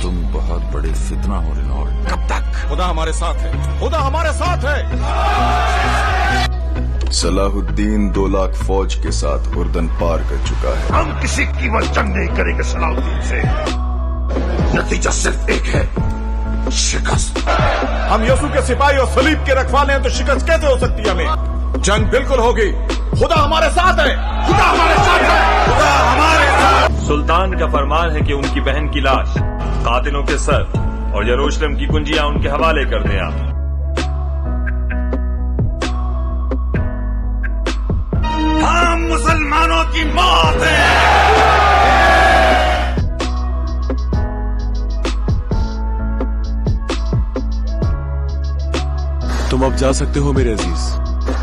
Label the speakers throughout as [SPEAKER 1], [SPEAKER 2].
[SPEAKER 1] तुम बहुत बड़े फितना हो रेनॉल्ड।
[SPEAKER 2] कब तक? खुदा हमारे साथ है, खुदा हमारे साथ है।
[SPEAKER 1] सलाहुद्दीन 2 लाख फौज के साथ उर्दन पार कर चुका है।
[SPEAKER 3] हम किसी कीमत जंग नहीं करेंगे सलाहुद्दीन से। नतीजा सिर्फ एक है, शिकस्त।
[SPEAKER 2] हम यसू के सिपाही और सलीब के रखवाले हैं, तो शिकस्त कैसे हो सकती है हमें? जंग बिल्कुल होगी। खुदा हमारे साथ है, खुदा हमारे साथ है, खुदा हमारे साथ।
[SPEAKER 4] सुल्तान का फरमान है कि उनकी बहन की लाश, कातिलों के सर और यरूशलेम की कुंजियां उनके हवाले कर दें आप।
[SPEAKER 3] हम मुसलमानों की मौत है।
[SPEAKER 5] तुम अब जा सकते हो मेरे अजीज,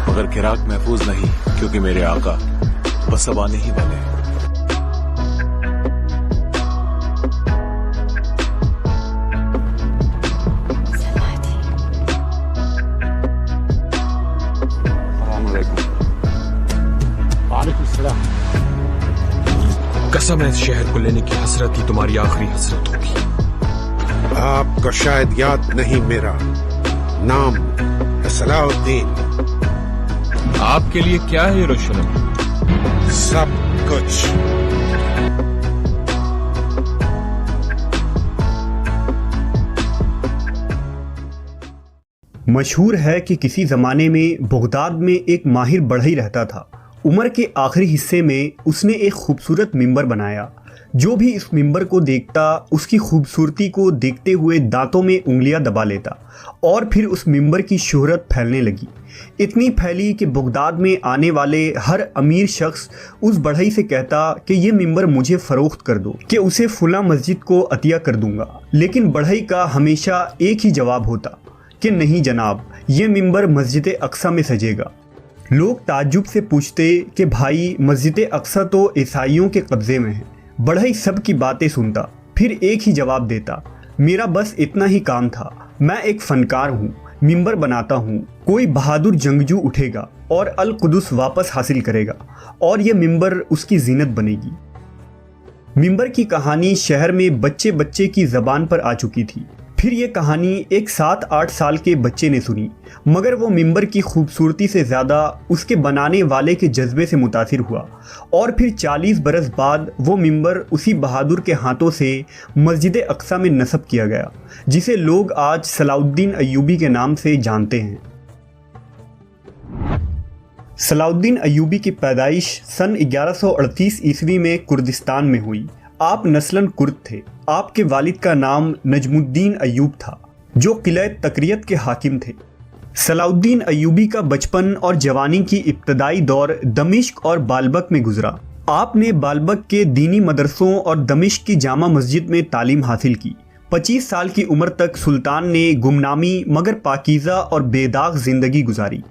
[SPEAKER 5] मगर किराक महफूज नहीं, क्योंकि मेरे आका बस अब आने ही वाले हैं।
[SPEAKER 6] कसम है, इस शहर को लेने की हसरत ही तुम्हारी आखिरी हसरत होगी।
[SPEAKER 7] आपको शायद याद नहीं, मेरा नाम है सलाहुद्दीन।
[SPEAKER 6] आपके लिए क्या है यरूशलेम?
[SPEAKER 7] सब कुछ।
[SPEAKER 8] मशहूर है कि किसी ज़माने में बगदाद में एक माहिर बढ़ई रहता था। उम्र के आखिरी हिस्से में उसने एक खूबसूरत मिंबर बनाया। जो भी इस मिंबर को देखता उसकी खूबसूरती को देखते हुए दांतों में उंगलियां दबा लेता और फिर उस मिंबर की शोहरत फैलने लगी। इतनी फैली कि बगदाद में आने वाले हर अमीर शख्स उस बढ़ई से कहता कि ये मिंबर मुझे फ़रोख्त कर दो, कि उसे फुला मस्जिद को अतिया कर दूंगा। लेकिन बढ़ई का हमेशा एक ही जवाब होता कि नहीं जनाब, ये मिंबर मस्जिद अक्सा में सजेगा। लोग ताज्जुब से पूछते कि भाई, मस्जिद अक्सा तो ईसाइयों के कब्ज़े में है। बढ़ई सब की बातें सुनता, फिर एक ही जवाब देता, मेरा बस इतना ही काम था। मैं एक फ़नकार हूँ, मिंबर बनाता हूँ। कोई बहादुर जंगजू उठेगा और अल कुदस वापस हासिल करेगा और ये मिंबर उसकी जीनत बनेगी। मिंबर की कहानी शहर में बच्चे बच्चे की ज़बान पर आ चुकी थी। फिर ये कहानी एक 7-8 साल के बच्चे ने सुनी, मगर वो मिंबर की खूबसूरती से ज़्यादा उसके बनाने वाले के जज्बे से मुतासिर हुआ और फिर 40 बरस बाद वो मिंबर उसी बहादुर के हाथों से मस्जिद अक्सा में नस्ब किया गया, जिसे लोग आज सलाहुद्दीन अय्यूबी के नाम से जानते हैं। सलाहुद्दीन अय्यूबी की पैदाइश सन 1138 ईस्वी में कुर्दिस्तान में हुई। आप नस्लन कुर्द थे। आपके वालिद का नाम नजमुद्दीन अय्यूब था, जो किला तकरियत के हाकिम थे। सलाहुद्दीन अय्यूबी का बचपन और जवानी की इब्तदाई दौर दमिश्क और बालबक में गुजरा। आपने बालबक के दीनी मदरसों और दमिश्क की जामा मस्जिद में तालीम हासिल की। 25 साल की उम्र तक सुल्तान ने गुमनामी मगर पाकीज़ा और बेदाग जिंदगी गुजारी।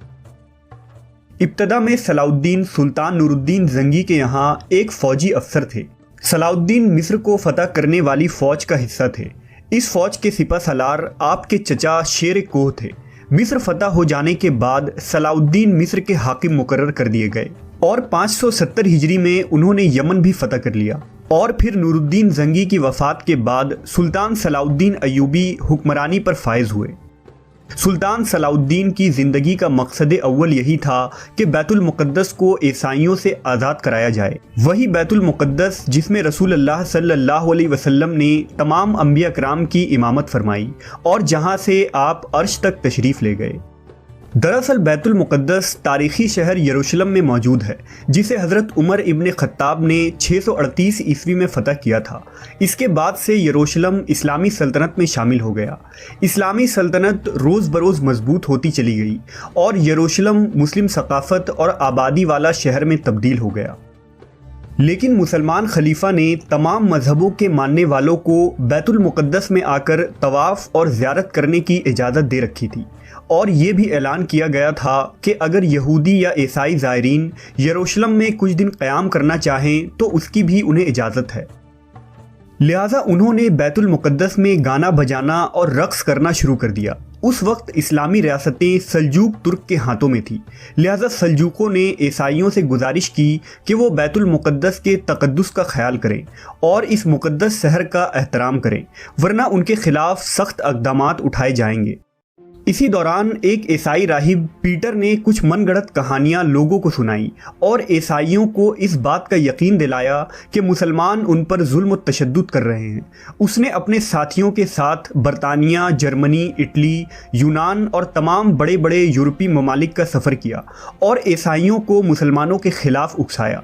[SPEAKER 8] इब्तदा में सलाहुद्दीन सुल्तान नूरुद्दीन जंगी के यहाँ एक फ़ौजी अफसर थे। सलाहुद्दीन मिस्र को फतह करने वाली फ़ौज का हिस्सा थे। इस फ़ौज के सिपा सलार आपके चचा शेर कोह थे। मिस्र फतह हो जाने के बाद सलाहुद्दीन मिस्र के हाकिम मुकर्रर कर दिए गए और 570 हिजरी में उन्होंने यमन भी फतह कर लिया। और फिर नूरुद्दीन जंगी की वफ़ात के बाद सुल्तान सलाहुद्दीन अय्यूबी हुक्मरानी पर फायज हुए। सुल्तान सलाहुद्दीन की ज़िंदगी का मकसद अव्वल यही था कि बैतुल मुक़द्दस को ईसाइयों से आज़ाद कराया जाए। वही बैतुल मुक़द्दस जिसमें रसूल अल्लाह सल्लल्लाहु अलैहि वसल्लम ने तमाम अंबिया कराम की इमामत फरमाई और जहां से आप अर्श तक तशरीफ़ ले गए। दरअसल बैतुल मुक़द्दस तारीख़ी शहर यरूशलेम में मौजूद है, जिसे हज़रत उमर इब्न ख़त्ताब ने 638 ईस्वी में फ़तह किया था। इसके बाद से यरूशलेम इस्लामी सल्तनत में शामिल हो गया। इस्लामी सल्तनत रोज़ बरोज़ मजबूत होती चली गई और यरूशलेम मुस्लिम सकाफ़त और आबादी वाला शहर में तब्दील हो गया। लेकिन मुसलमान खलीफा ने तमाम मजहबों के मानने वालों को बैतुल मुक़द्दस में आकर तवाफ़ और ज़ियारत करने की इजाज़त दे रखी थी और ये भी ऐलान किया गया था कि अगर यहूदी या ईसाई ज़ायरीन यरूशलेम में कुछ दिन क़याम करना चाहें तो उसकी भी उन्हें इजाज़त है। लिहाजा उन्होंने बैतुल मुक़द्दस में गाना बजाना और रक़्स करना शुरू कर दिया उस वक्त इस्लामी रियासतें सल्जूक तुर्क के हाथों में थी, लिहाजा सल्जूकों ने ईसाइयों से गुजारिश की कि वो बैतुल मुक़द्दस के तक़द्दुस का ख्याल करें और इस मुक़द्दस शहर का एहतराम करें, वरना उनके खिलाफ सख्त इक़दामात उठाए जाएंगे। इसी दौरान एक ईसाई राहिब पीटर ने कुछ मनगढ़ंत कहानियाँ लोगों को सुनाई और ईसाइयों को इस बात का यकीन दिलाया कि मुसलमान उन पर जुल्म और तशद्दुद कर रहे हैं। उसने अपने साथियों के साथ बरतानिया, जर्मनी, इटली, यूनान और तमाम बड़े बड़े यूरोपीय ममालिक का सफ़र किया और ईसाइयों को मुसलमानों के ख़िलाफ़ उकसाया।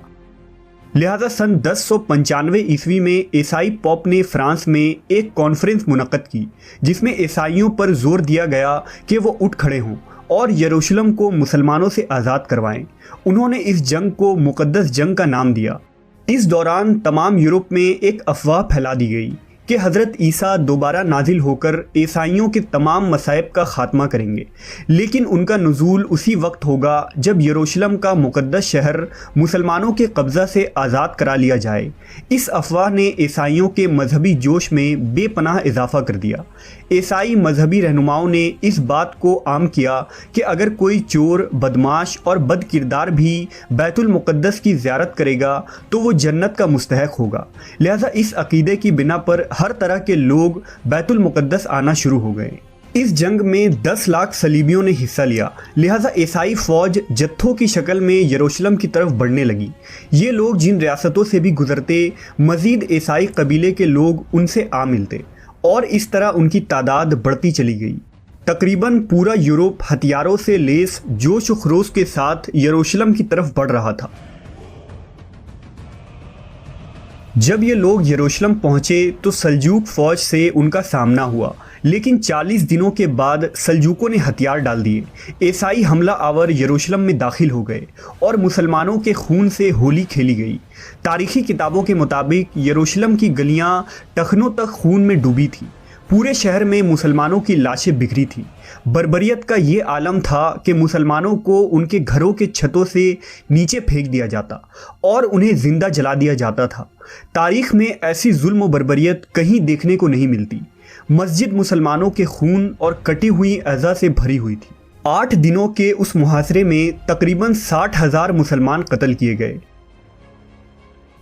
[SPEAKER 8] लिहाजा सन 1095 ईस्वी में ईसाई पॉप ने फ्रांस में एक कॉन्फ्रेंस मुनक़्क़द की, जिसमें ईसाइयों पर जोर दिया गया कि वो उठ खड़े हों और यरूशलेम को मुसलमानों से आज़ाद करवाएं। उन्होंने इस जंग को मुक़द्दस जंग का नाम दिया। इस दौरान तमाम यूरोप में एक अफवाह फैला दी गई कि हज़रत ईसा दोबारा नाजिल होकर ईसाइयों के तमाम मसाइब का ख़ात्मा करेंगे, लेकिन उनका नुज़ूल उसी वक्त होगा जब यरूशलेम का मुक़द्दस शहर मुसलमानों के कब्ज़ा से आज़ाद करा लिया जाए। इस अफवाह ने ईसाइयों के मजहबी जोश में बेपनाह इजाफ़ा कर दिया। ईसाई मजहबी रहनुमाओं ने इस बात को आम किया कि अगर कोई चोर, बदमाश और बद किरदार भी बैतुल मुक़द्दस की ज़ियारत करेगा तो वो जन्नत का मुस्तहक़ होगा। लिहाजा इस अक़ीदे की बिना पर हर तरह के लोग बैतुल मुक़द्दस आना शुरू हो गए। इस जंग में 10 लाख सलीबियों ने हिस्सा लिया, लिहाजा ईसाई फ़ौज जत्थों की शक्ल में यरूशलेम की तरफ बढ़ने लगी। ये लोग जिन रियासतों से भी गुजरते, मज़ीद ईसाई कबीले के लोग उनसे आ मिलते और इस तरह उनकी तादाद बढ़ती चली गई। तकरीबन पूरा यूरोप हथियारों से लेस जोश व खरोश के साथ यरूशलेम की तरफ बढ़ रहा था। जब ये लोग यरूशलेम पहुंचे तो सल्जूक फ़ौज से उनका सामना हुआ, लेकिन 40 दिनों के बाद सल्जूकों ने हथियार डाल दिए। ईसाई हमला आवर यरूशलेम में दाखिल हो गए और मुसलमानों के खून से होली खेली गई। तारीख़ी किताबों के मुताबिक यरूशलेम की गलियां टखनों तक खून में डूबी थी। पूरे शहर में मुसलमानों की लाशें बिखरी थी। बर्बरियत का ये आलम था कि मुसलमानों को उनके घरों के छतों से नीचे फेंक दिया जाता और उन्हें ज़िंदा जला दिया जाता था। तारीख़ में ऐसी जुल्म व बर्बरियत कहीं देखने को नहीं मिलती। मस्जिद मुसलमानों के खून और कटी हुई अज़ा से भरी हुई थी। 8 दिनों के उस मुहासरे में तकरीबन 60,000 मुसलमान कत्ल किए गए।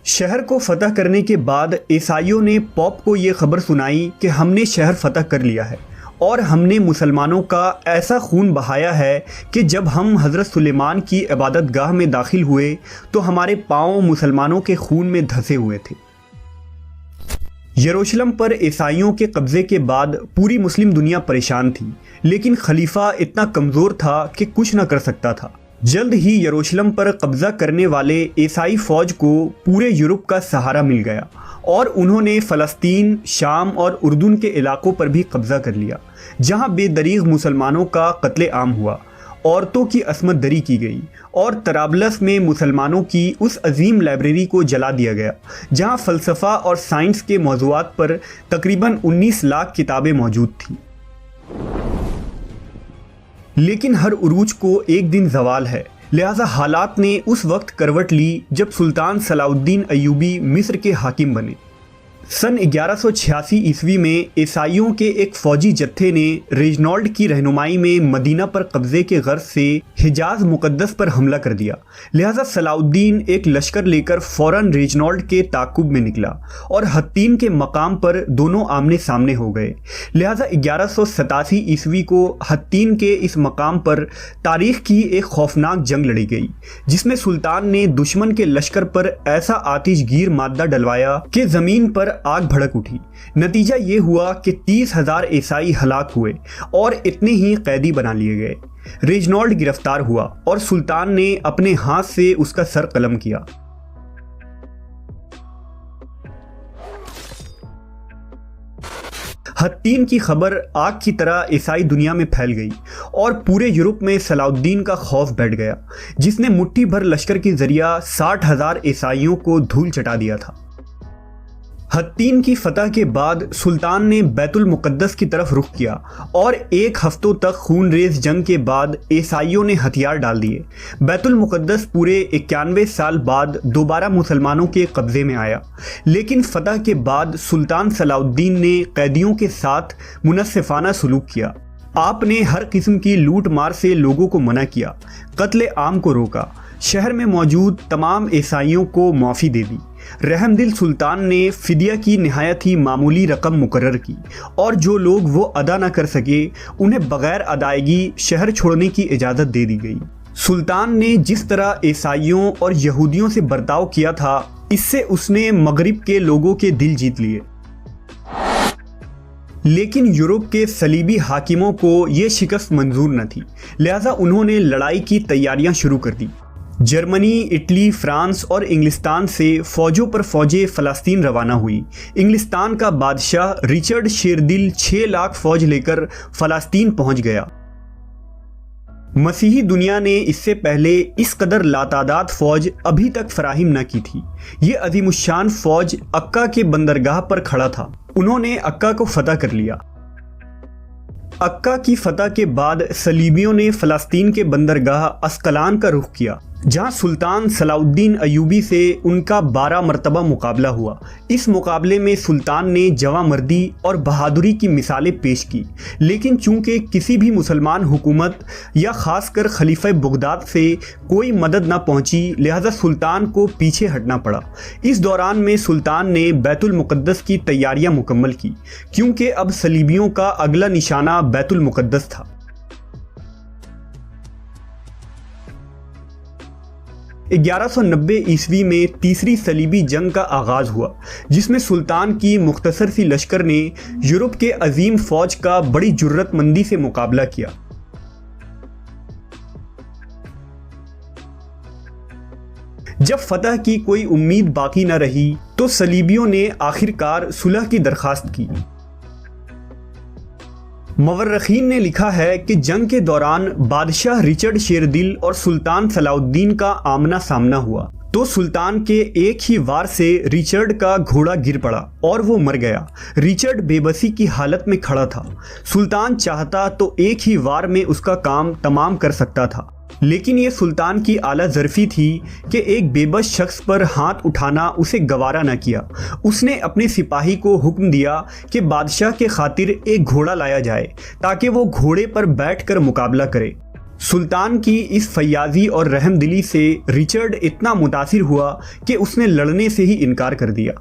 [SPEAKER 8] शहर को फतह करने के बाद ईसाइयों ने पॉप को ये खबर सुनाई कि हमने शहर फतह कर लिया है और हमने मुसलमानों का ऐसा खून बहाया है कि जब हम हज़रत सुलेमान की इबादत गाह में दाखिल हुए तो हमारे पाँव मुसलमानों के खून में धंसे हुए थे। यरूशलेम पर ईसाइयों के कब्ज़े के बाद पूरी मुस्लिम दुनिया परेशान थी, लेकिन खलीफा इतना कमज़ोर था कि कुछ न कर सकता था। जल्द ही यरूशलेम पर कब्ज़ा करने वाले ईसाई फ़ौज को पूरे यूरोप का सहारा मिल गया और उन्होंने फ़लस्तीन, शाम और उर्दून के इलाकों पर भी कब्ज़ा कर लिया, जहां बेदरीग मुसलमानों का कत्ले आम हुआ, औरतों की असमत दरी की गई और तराबलस में मुसलमानों की उस अजीम लाइब्रेरी को जला दिया गया, जहां फ़लसफ़ा और साइंस के मौज़ूआत पर तकरीबन 19 लाख किताबें मौजूद थीं। लेकिन हर उरूज को एक दिन ज़वाल है, लिहाजा हालात ने उस वक्त करवट ली जब सुल्तान सलाउद्दीन अय्यूबी मिस्र के हाकिम बने। सन 1186 ईस्वी में ईसाइयों के एक फ़ौजी जत्थे ने रेजनॉल्ड की रहनुमाई में मदीना पर कब्ज़े के गर्ज से हिजाज मुक़द्दस पर हमला कर दिया। लिहाजा सलाउद्दीन एक लश्कर लेकर फ़ौरन रेजनॉल्ड के ताक़ुब में निकला और हत्तीन के मकाम पर दोनों आमने सामने हो गए। लिहाजा 1187 ईस्वी को हत्तीन के इस मकाम पर तारीख़ की एक खौफनाक जंग लड़ी गई, जिसमें सुल्तान ने दुश्मन के लश्कर पर ऐसा आतिशगीर मादा डलवाया कि ज़मीन पर आग भड़क उठी। नतीजा ये हुआ कि 30,000 ईसाई हलाक हुए और इतने ही कैदी बना लिए गए। रेजनॉल्ड गिरफ्तार हुआ और सुल्तान ने अपने हाथ से उसका सर कलम किया। हत्तीन की खबर आग की तरह ईसाई दुनिया में फैल गई और पूरे यूरोप में सलाउद्दीन का खौफ बैठ गया, जिसने मुट्ठी भर लश्कर के जरिया 60,000 ईसाइयों को धूल चटा दिया था। हत्तीन की फतह के बाद सुल्तान ने बैतुल मुक़द्दस की तरफ रुख किया और 1 हफ्तों तक खूनरेज़ जंग के बाद ईसाइयों ने हथियार डाल दिए। बैतुल मुक़द्दस पूरे 91 साल बाद दोबारा मुसलमानों के कब्ज़े में आया, लेकिन फतह के बाद सुल्तान सलाउद्दीन ने कैदियों के साथ मुनस्सिफ़ाना सलूक किया। آپ نے ہر قسم کی لوٹ مار سے لوگوں کو منع کیا، قتل عام کو روکا، شہر میں موجود تمام عیسائیوں کو معافی دے دی۔ رحم دل سلطان نے فدیہ کی نہایت ہی معمولی رقم مقرر کی اور جو لوگ وہ ادا نہ کر سکے انہیں بغیر ادائیگی شہر چھوڑنے کی اجازت دے دی گئی۔ سلطان نے جس طرح عیسائیوں اور یہودیوں سے برتاؤ کیا تھا اس سے اس نے مغرب کے لوگوں کے دل جیت لیے، لیکن یورپ کے صلیبی حاکموں کو یہ شکست منظور نہ تھی، لہذا انہوں نے لڑائی کی تیاریاں شروع کر دی۔ جرمنی، اٹلی، فرانس اور انگلستان سے فوجوں پر فوجیں فلسطین روانہ ہوئی۔ انگلستان کا بادشاہ رچرڈ شیردل 6 لاکھ فوج لے کر فلسطین پہنچ گیا۔ مسیحی دنیا نے اس سے پہلے اس قدر لاتعداد فوج ابھی تک فراہم نہ کی تھی۔ یہ عظیم الشان فوج عکا کے بندرگاہ پر کھڑا تھا۔ انہوں نے عکا کو فتح کر لیا۔ عکا کی فتح کے بعد صلیبیوں نے فلسطین کے بندرگاہ اسقلان کا رخ کیا، جہاں سلطان صلاح الدین ایوبی سے ان کا 12 مرتبہ مقابلہ ہوا۔ اس مقابلے میں سلطان نے جواں مردی اور بہادری کی مثالیں پیش کی، لیکن چونکہ کسی بھی مسلمان حکومت یا خاص کر خلیفہ بغداد سے کوئی مدد نہ پہنچی، لہذا سلطان کو پیچھے ہٹنا پڑا۔ اس دوران میں سلطان نے بیت المقدس کی تیاریاں مکمل کی، کیونکہ اب صلیبیوں کا اگلا نشانہ بیت المقدس تھا۔ 1190 عیسوی میں تیسری صلیبی جنگ کا آغاز ہوا، جس میں سلطان کی مختصر سی لشکر نے یورپ کے عظیم فوج کا بڑی جرت مندی سے مقابلہ کیا۔ جب فتح کی کوئی امید باقی نہ رہی تو صلیبیوں نے آخرکار صلح کی درخواست کی۔ مورخین نے لکھا ہے کہ جنگ کے دوران بادشاہ رچرڈ شیردل اور سلطان صلاح الدین کا آمنا سامنا ہوا تو سلطان کے ایک ہی وار سے رچرڈ کا گھوڑا گر پڑا اور وہ مر گیا۔ رچرڈ بے بسی کی حالت میں کھڑا تھا۔ سلطان چاہتا تو ایک ہی وار میں اس کا کام تمام کر سکتا تھا، لیکن یہ سلطان کی اعلیٰ ظرفی تھی کہ ایک بے بس شخص پر ہاتھ اٹھانا اسے گوارا نہ کیا۔ اس نے اپنے سپاہی کو حکم دیا کہ بادشاہ کے خاطر ایک گھوڑا لایا جائے تاکہ وہ گھوڑے پر بیٹھ کر مقابلہ کرے۔ سلطان کی اس فیاضی اور رحم دلی سے رچرڈ اتنا متاثر ہوا کہ اس نے لڑنے سے ہی انکار کر دیا۔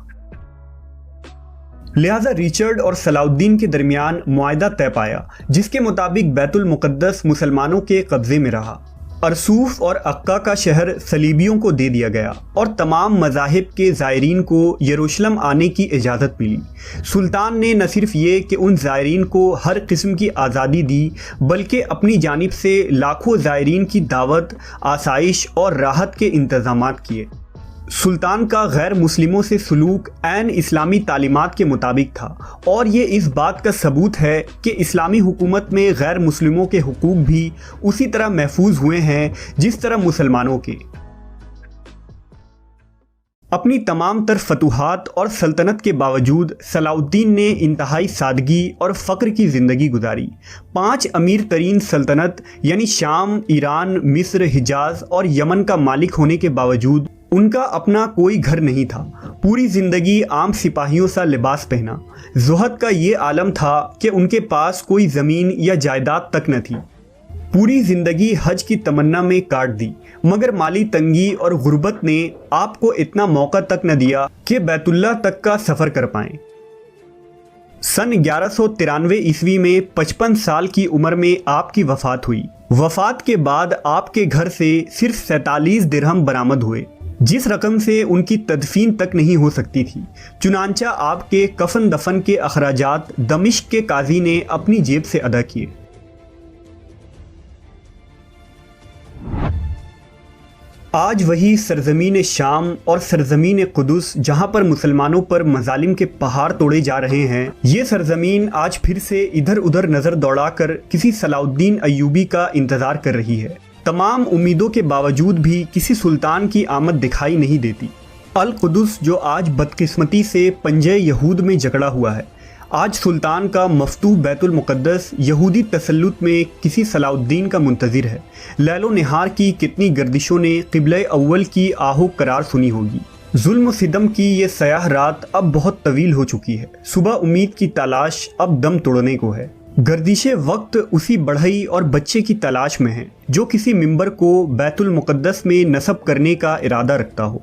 [SPEAKER 8] لہذا رچرڈ اور صلاح الدین کے درمیان معاہدہ طے پایا، جس کے مطابق بیت المقدس مسلمانوں کے قبضے میں رہا۔ ارسوف اور عکا کا شہر صلیبیوں کو دے دیا گیا اور تمام مذاہب کے زائرین کو یروشلم آنے کی اجازت ملی۔ سلطان نے نہ صرف یہ کہ ان زائرین کو ہر قسم کی آزادی دی، بلکہ اپنی جانب سے لاکھوں زائرین کی دعوت، آسائش اور راحت کے انتظامات کیے۔ سلطان کا غیر مسلموں سے سلوک عین اسلامی تعلیمات کے مطابق تھا، اور یہ اس بات کا ثبوت ہے کہ اسلامی حکومت میں غیر مسلموں کے حقوق بھی اسی طرح محفوظ ہوئے ہیں جس طرح مسلمانوں کے۔ اپنی تمام تر فتوحات اور سلطنت کے باوجود صلاح الدین نے انتہائی سادگی اور فقر کی زندگی گزاری۔ 5 امیر ترین سلطنت یعنی شام، ایران، مصر، حجاز اور یمن کا مالک ہونے کے باوجود ان کا اپنا کوئی گھر نہیں تھا۔ پوری زندگی عام سپاہیوں سا لباس پہنا۔ زہد کا یہ عالم تھا کہ ان کے پاس کوئی زمین یا جائیداد تک نہ تھی۔ پوری زندگی حج کی تمنا میں کاٹ دی، مگر مالی تنگی اور غربت نے آپ کو اتنا موقع تک نہ دیا کہ بیت اللہ تک کا سفر کر پائیں۔ سن 1193 عیسوی میں 55 سال کی عمر میں آپ کی وفات ہوئی۔ وفات کے بعد آپ کے گھر سے صرف 47 درہم برآمد ہوئے، جس رقم سے ان کی تدفین تک نہیں ہو سکتی تھی۔ چنانچہ آپ کے کفن دفن کے اخراجات دمشق کے قاضی نے اپنی جیب سے ادا کیے۔ آج وہی سرزمین شام اور سرزمین قدس جہاں پر مسلمانوں پر مظالم کے پہاڑ توڑے جا رہے ہیں، یہ سرزمین آج پھر سے ادھر ادھر نظر دوڑا کر کسی صلاح الدین ایوبی کا انتظار کر رہی ہے۔ تمام امیدوں کے باوجود بھی کسی سلطان کی آمد دکھائی نہیں دیتی۔ القدس جو آج بدقسمتی سے پنجے یہود میں جکڑا ہوا ہے، آج سلطان کا مفتوح بیت المقدس یہودی تسلط میں کسی صلاح الدین کا منتظر ہے۔ لیل و نہار کی کتنی گردشوں نے قبلہ اول کی آہو قرار سنی ہوگی۔ ظلم و ستم کی یہ سیاہ رات اب بہت طویل ہو چکی ہے۔ صبح امید کی تلاش اب دم توڑنے کو ہے۔ गर्दिश वक्त उसी बढ़ई और बच्चे की तलाश में है जो किसी मिंबर को बैतुल मुक़द्दस में नस्ब करने का इरादा रखता हो।